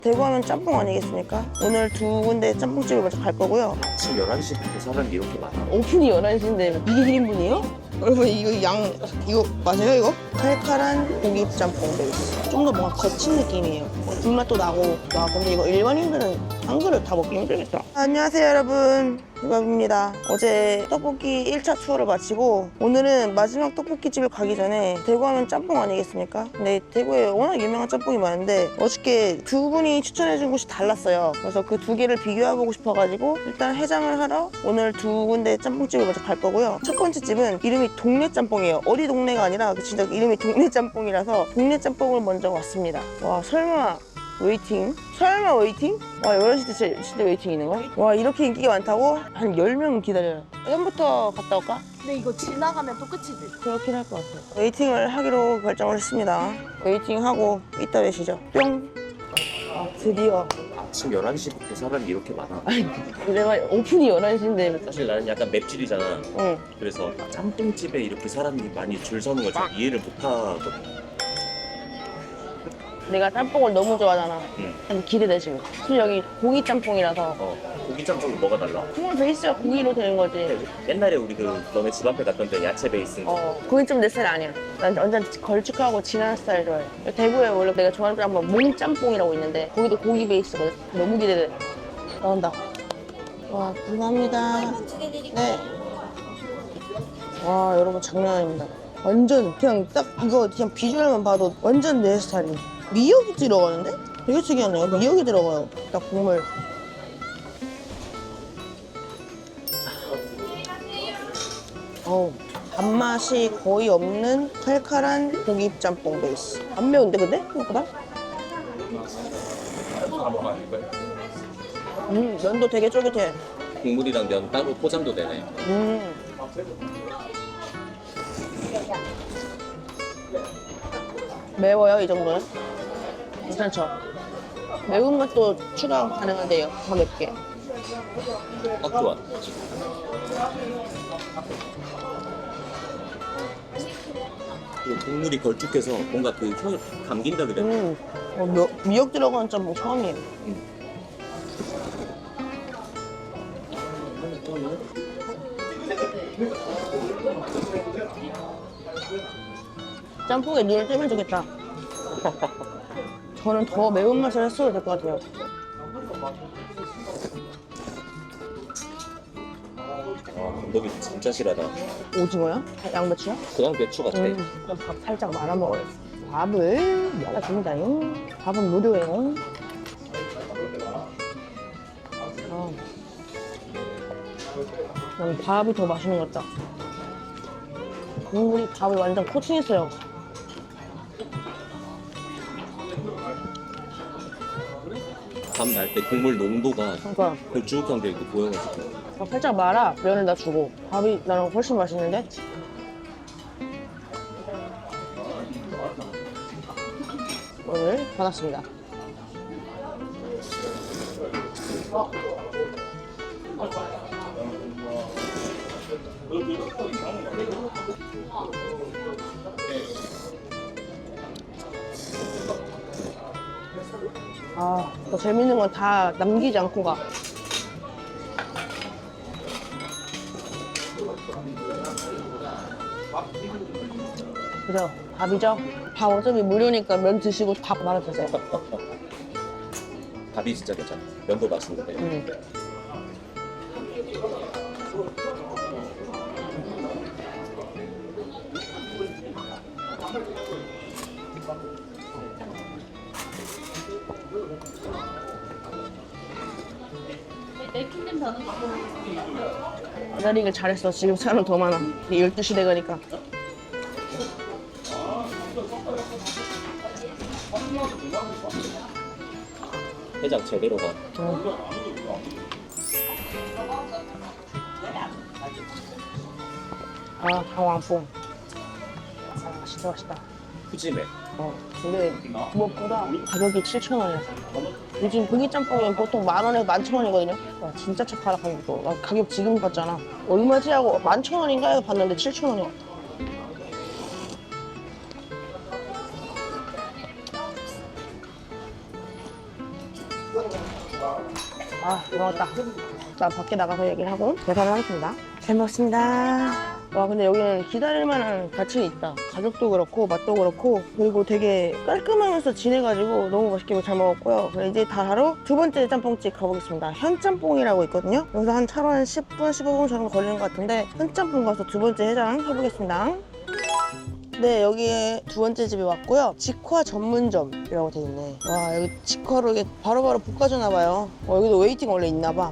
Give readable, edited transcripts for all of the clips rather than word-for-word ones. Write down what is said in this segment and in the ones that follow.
대구 하면 짬뽕 아니겠습니까? 오늘 두 군데 짬뽕집을 먼저 갈 거고요. 아침 11시부터 사람이 이렇게 많아. 오픈이 11시인데 이게 1인분이에요? 여러분 이거 맞아요 이거? 칼칼한 고기 짬뽕 베이스. 좀 더 뭔가 거친 느낌이에요. 불맛도 나고. 와 근데 이거 일반인들은 한 그릇 다 먹기 힘들겠다. 안녕하세요 여러분. 유밥입니다. 어제 떡볶이 1차 투어를 마치고 오늘은 마지막 떡볶이집을 가기 전에 대구 하면 짬뽕 아니겠습니까? 근데 대구에 워낙 유명한 짬뽕이 많은데 어저께 두 분이 추천해준 곳이 달랐어요. 그래서 그 두 개를 비교해보고 싶어가지고 일단 해장을 하러 오늘 두 군데 짬뽕집을 먼저 갈 거고요. 첫 번째 집은 이름이 동네 짬뽕이에요. 어디 동네가 아니라 진짜 이름이 동네 짬뽕이라서 동네 짬뽕을 먼저 왔습니다. 와 설마 웨이팅? 설마 웨이팅? 와 11시 진짜 웨이팅 있는 거야? 와 이렇게 인기가 많다고? 한 10명 기다려요. 전부터 갔다 올까? 근데 이거 지나가면 또 끝이지. 그렇긴 할 것 같아요. 웨이팅을 하기로 결정을 했습니다. 웨이팅하고 이따 뵈시죠. 뿅! 아 드디어 아침 11시부터 사람이 이렇게 많아. 내가 오픈이 11시인데 사실 나는 약간 맵찔이잖아. 응. 그래서 짬뽕집에 이렇게 사람이 많이 줄 서는 걸 잘 이해를 못 하거든. 내가 짬뽕을 너무 좋아하잖아. 응. 좀 기대돼 지금. 지금 여기 고기 짬뽕이라서 고기 짬뽕이 뭐가 달라? 그냥 베이스가 고기로 되는 거지. 옛날에 우리 너네 집 앞에 갔던 데 야채 베이스. 고기 좀 내 스타일 아니야. 난 완전 걸쭉하고 진한 스타일 좋아해. 대구에 원래 내가 좋아하는 짬뽕 몽짬뽕이라고 있는데 거기도 고기 베이스거든. 너무 기대돼. 나온다. 와 감사합니다. 네. 와 여러분 장난 아닙니다. 완전 그냥 딱 이거 그냥 비주얼만 봐도 완전 내 스타일이야. 미역이 들어가는데? 되게 특이하네요. 미역이 들어가요. 딱 국물. 단맛이 거의 없는 칼칼한 고기 짬뽕 베이스. 안 매운데 근데? 생각보다? 면도 되게 쫄깃해. 국물이랑 면 따로 포장도 되네. 매워요 이 정도는? 괜찮죠? 매운맛도 추가 가능한데요. 더 맵게. 딱 좋아. 그리고 국물이 걸쭉해서 뭔가 그 혀에 감긴다 그래. 미역 들어간 짬뽕 처음이에요. 짬뽕에 눈을 뜨면 좋겠다. 저는 더 매운맛을 했어도 될 것 같아요. 감독이 진짜 실하다. 오징어야? 양배추야? 그냥 배추 같아. 그럼 밥 살짝 말아 먹어요. 밥을 말아줍니다요. 밥은 무료예요. 난 밥이 더 맛있는 것 같다. 국물이 밥을 완전 코팅했어요. 밥 날 때 국물 농도가 그러니까 걸쭉한 게 이렇게 보여가지고. 밥 살짝 말아 면을 다 주고 밥이 나랑 훨씬 맛있는데? 오늘 받았습니다. 더 재밌는 건 다 남기지 않고 가. 그죠? 밥이죠? 밥 어차피 무료니까 면 드시고 밥 말아 드세요. 밥이 진짜 괜찮아. 면도 맛있는데. 기다리길 잘했어. 지금 사람 더 많아. 12시 돼가니까. 해장 제대로 가. 강왕뽕. 맛있다, 맛있다. 푸짐해. 근데 무엇보다 가격이 7,000원이야. 요즘 고기 짬뽕이 보통 10,000원에서 11,000원이거든요. 와, 진짜 착하다, 가격도. 나 가격 지금 봤잖아. 얼마지 하고 11,000원인가 해서 봤는데 7,000원이야. 아, 먹었다. 나 밖에 나가서 얘기를 하고 계산을 하겠습니다. 잘 먹습니다. 와, 근데 여기는 기다릴 만한 가치는 있다. 가격도 그렇고 맛도 그렇고 그리고 되게 깔끔하면서 진해가지고 너무 맛있게 잘 먹었고요. 그럼 이제 바로 두 번째 짬뽕집 가보겠습니다. 현짬뽕이라고 있거든요. 여기서 한 차로 한 10분, 15분 정도 걸리는 것 같은데 현짬뽕 가서 두 번째 해장 해보겠습니다. 네, 여기에 두 번째 집에 왔고요. 직화 전문점이라고 돼 있네. 와, 여기 직화로 이게 바로바로 볶아주나 봐요. 여기도 웨이팅 원래 있나 봐.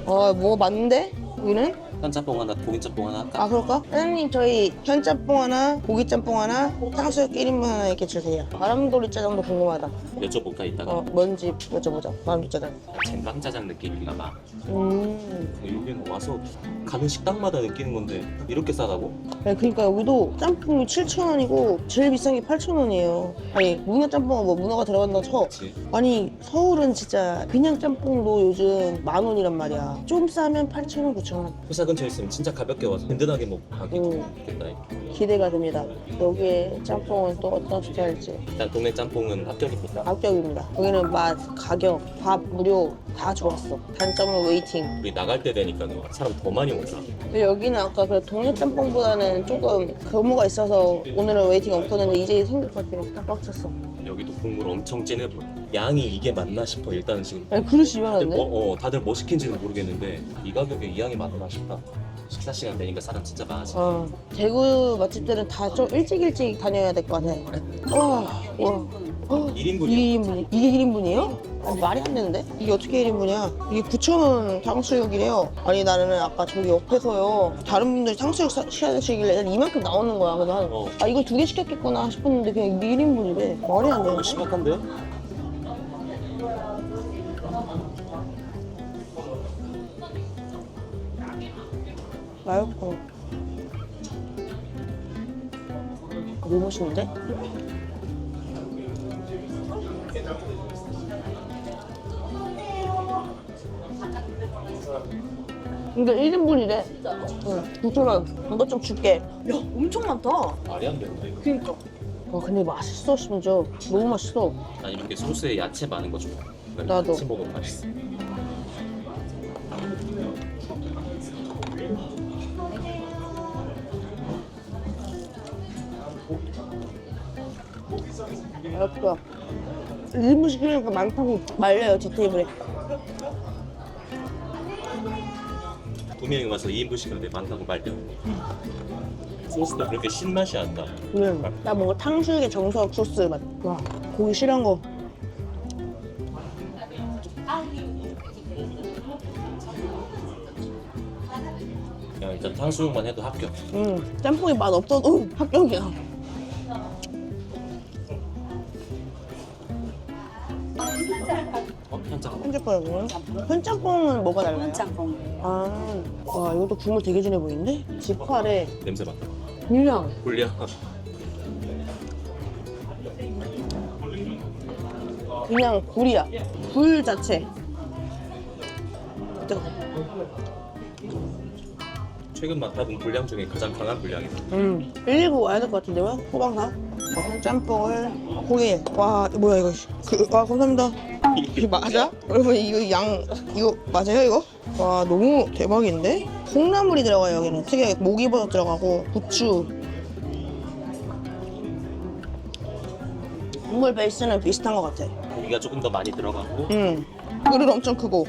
뭐가 많은데? 여기는? 현짬뽕 하나, 고기짬뽕 하나 할까? 아, 그럴까? 사장님, 저희 현짬뽕 하나, 고기짬뽕 하나, 탕수육 1인분 하나 이렇게 주세요. 바람돌이 짜장도 궁금하다. 여쭤볼까 이따가. 뭔지 여쭤보자. 바람돌이 짜장. 젠방짜장 느낌인가 봐. 음. 여기는 와서 가는 식당마다 느끼는 건데 이렇게 싸다고? 네, 그러니까 여기도 짬뽕이 7,000원이고 제일 비싼 게 8,000원이에요. 아니, 문어 짬뽕은 뭐 문어가 들어간다고 쳐. 그치. 아니, 서울은 진짜 그냥 짬뽕도 요즘 10,000원이란 말이야. 좀 싸면 8,000원, 9,000원. 회사 근처에 있으면 진짜 가볍게 와서 든든하게 먹고 가기 좋겠다. 기대가 됩니다. 여기에 짬뽕은 또 어떤 스타일일지. 일단 동네 짬뽕은 합격입니다. 합격입니다. 여기는 맛, 가격, 밥, 무료 다 좋았어. 단점은 웨이팅. 우리 나갈 때 되니까 사람 더 많이 오더라. 근데 여기는 아까 그 동네 짬뽕보다는 조금 규모가 있어서 오늘은 웨이팅 없었는데 이제 생길 것 같아. 딱 꽉 찼어. 여기도 국물 엄청 진해 보여. 양이 이게 맞나 싶어 일단은 지금. 아니, 그릇이 다들 이만한데? 다들 뭐 시킨지는 모르겠는데 이 가격에 이 양이 맞나 싶다. 식사 시간 되니까 사람 진짜 많아지. 대구 맛집들은 다 좀 일찍 다녀야 될 것 같아. 와. 1인분이요? 이게 1인분이에요? 아니, 말이 안 되는데? 이게 어떻게 1인분이야? 이게 9,000원 탕수육이래요. 아니, 나는 아까 저기 옆에서요. 다른 분들이 탕수육 시키시길래 이만큼 나오는 거야. 그래서 이거 2개 시켰겠구나 싶었는데 그냥 이게 1인분이래. 말이 안 되는데? 심각한데? 맛있어. 너무 맛있는데? 근데 1인분이래. 응, 9,000원. 이것 좀 줄게. 야, 엄청 많다. 말이 안 되는데. 그니까. 와, 근데 맛있어, 심지어. 너무 맛있어. 난 이렇게 소스에 야채 많은 거 좋아. 나도. 같이 먹으면 맛있어. 맛있어. 1인분 시키니까 많다고 말려요, 제 테이블에. 2명이 와서 2인분 시켰는데 많다고 말려. 소스도 그렇게 신맛이 안 나. 나 뭔가 탕수육의 정석 소스 맛. 와, 고기 실한 거. 그냥 일단 탕수육만 해도 합격. 짬뽕이 맛 없어도 합격이야. 현장. 현짬뽕이구나. 현짬뽕은 뭐가 달라요? 짬뽕. 와, 이것도 국물 되게 진해 보이는데? 직화래. 냄새 맡아. 그냥 굴려. 그냥 굴이야. 굴 자체. 뜨거. 최근 맡아본 분량 중에 가장 강한 분량이다. 119 와야 될 것 같은데요? 호방사? 짬뽕을 고기. 와, 뭐야 이거. 와, 감사합니다. 이게 맞아? 여러분, 이거 맞아요 이거? 와, 너무 대박인데? 콩나물이 들어가요. 여기는 특이하게 목이버섯 들어가고 부추. 국물 베이스는 비슷한 것 같아. 고기가 조금 더 많이 들어가고 그릇 엄청 크고.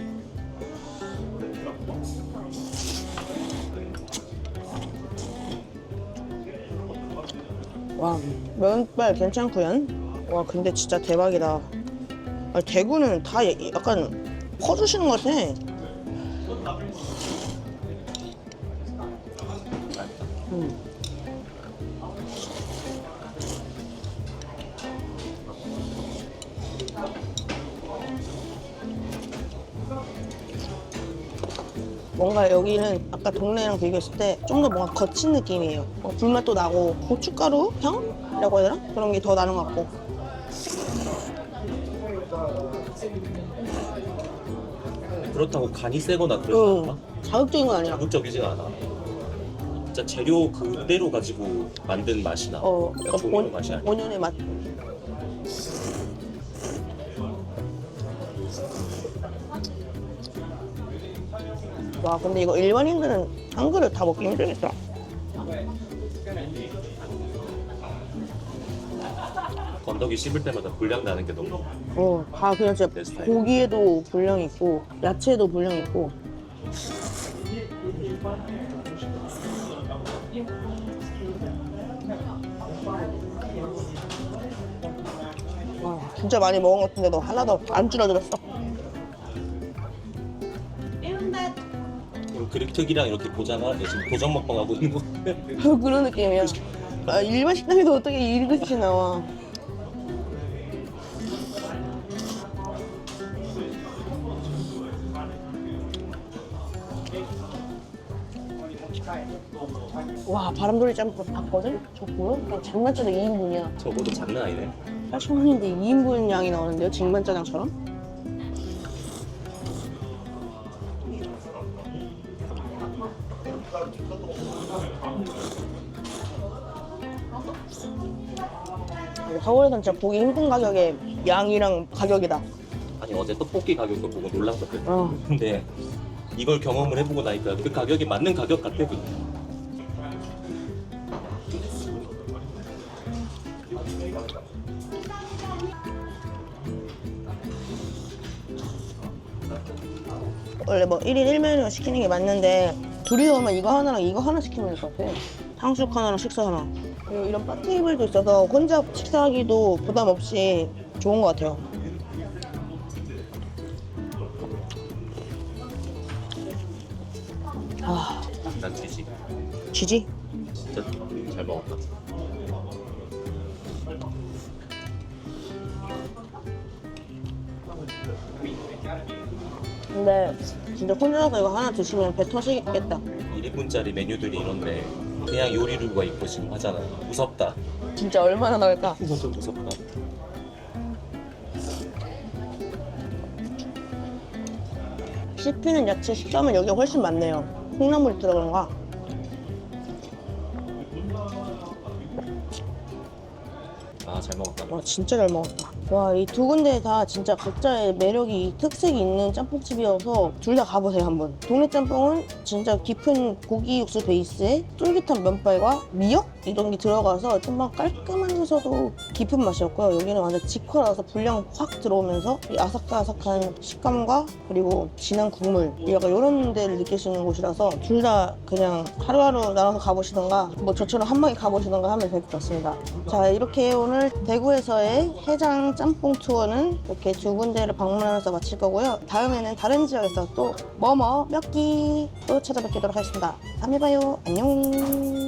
와, 면발 괜찮구요. 와, 근데 진짜 대박이다. 아니, 대구는 다 약간 퍼주시는 것 같아. 뭔가 여기는 아까 동네랑 비교했을 때 좀 더 뭔가 거친 느낌이에요. 불맛도 나고 고춧가루 향이라고 해야 되나? 그런 게 더 나는 것 같고. 그렇다고 간이 세거나 그러지 않아? 자극적인 건 아니야. 자극적이지가 않아. 진짜 재료 그대로 가지고 만든 맛이 나. 그러니까 조미료 맛이 아니야. 본연의 맛. 와 근데 이거 일반인들은 한 그릇 다 먹기 힘들겠다. 건더기 씹을 때마다 분량 나는 게 너무 다 그냥 진짜 내 스타일. 고기에도 분량이 있고 야채에도 분량이 있고. 와 진짜 많이 먹은 것 같은데도 하나도 안 줄어들었어. 그릭특이랑 이렇게 보잖아. 지금 도전 먹방 하고 있는 거. 그런 느낌이야. 일반 식당에도 어떻게 이 그릇이 나와. 와 바람돌이 짬뽕 봤거든? 저 보여? 그냥 장난짜장 2인분이야. 저거도 장난 아니네. 80원인데 2인분 양이 나오는데요? 쟁반짜장처럼? 서울에선 진짜 보기 힘든 가격에 양이랑 가격이다. 아니 어제 떡볶이 가격도 보고 놀랐거든. 어. 근데 이걸 경험을 해보고 나니까 그 가격이 맞는 가격 같아. 그냥. 원래 뭐 1인 1메뉴 시키는 게 맞는데 둘이서 오면 이거 하나랑 이거 하나 시키면 될 것 같아. 탕수육 하나랑 식사 하나. 그리고 이런 바 테이블도 있어서 혼자 식사하기도 부담 없이 좋은 것 같아요. 아, 난 지지. 지지? 진짜 잘 먹었다. 근데 진짜 혼자서 이거 하나 드시면 배 터지겠다. 1인분짜리 메뉴들이 이런데 그냥 요리류가 있고 지금 하잖아. 무섭다. 진짜 얼마나 나올까? 이건 좀 무섭다. 씹히는 야채 식감은 여기가 훨씬 많네요. 콩나물이 들어간 거. 아 잘 먹었다. 와 진짜 잘 먹었다. 와 이 두 군데 다 진짜 각자의 매력이 특색이 있는 짬뽕집이어서 둘 다 가보세요 한번. 동네 짬뽕은 진짜 깊은 고기 육수 베이스에 쫄깃한 면발과 미역 이런 게 들어가서 좀 막 깔끔하면서도 깊은 맛이었고요. 여기는 완전 직화라서 분량 확 들어오면서 이 아삭아삭한 식감과 그리고 진한 국물 약간 이런 데를 느낄 수 있는 곳이라서 둘 다 그냥 하루하루 나눠서 가보시던가 뭐 저처럼 한 방에 가보시던가 하면 될 것 같습니다. 자 이렇게 오늘 대구에서의 해장 짬뽕 투어는 이렇게 두 군데를 방문하면서 마칠 거고요. 다음에는 다른 지역에서 또 뭐뭐 몇 끼 또 찾아뵙도록 하겠습니다. 다음에 봐요. 안녕.